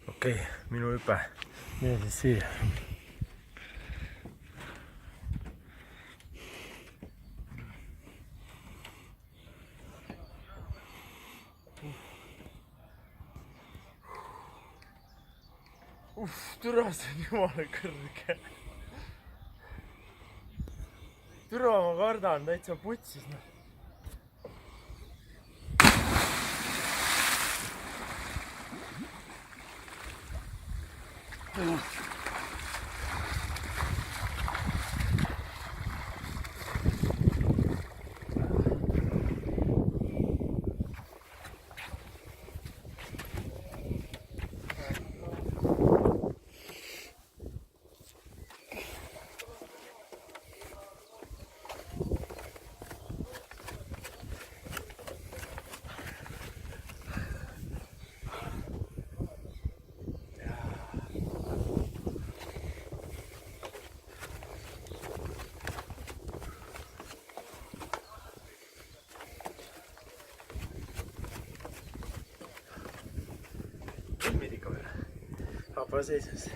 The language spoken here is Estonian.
okei, minu hüpe. Mine siis siia. Türa, see on jumala kõrge. Türa, ma kardan täitsa putsis. Ilmid ikka veel. Hapa seisus.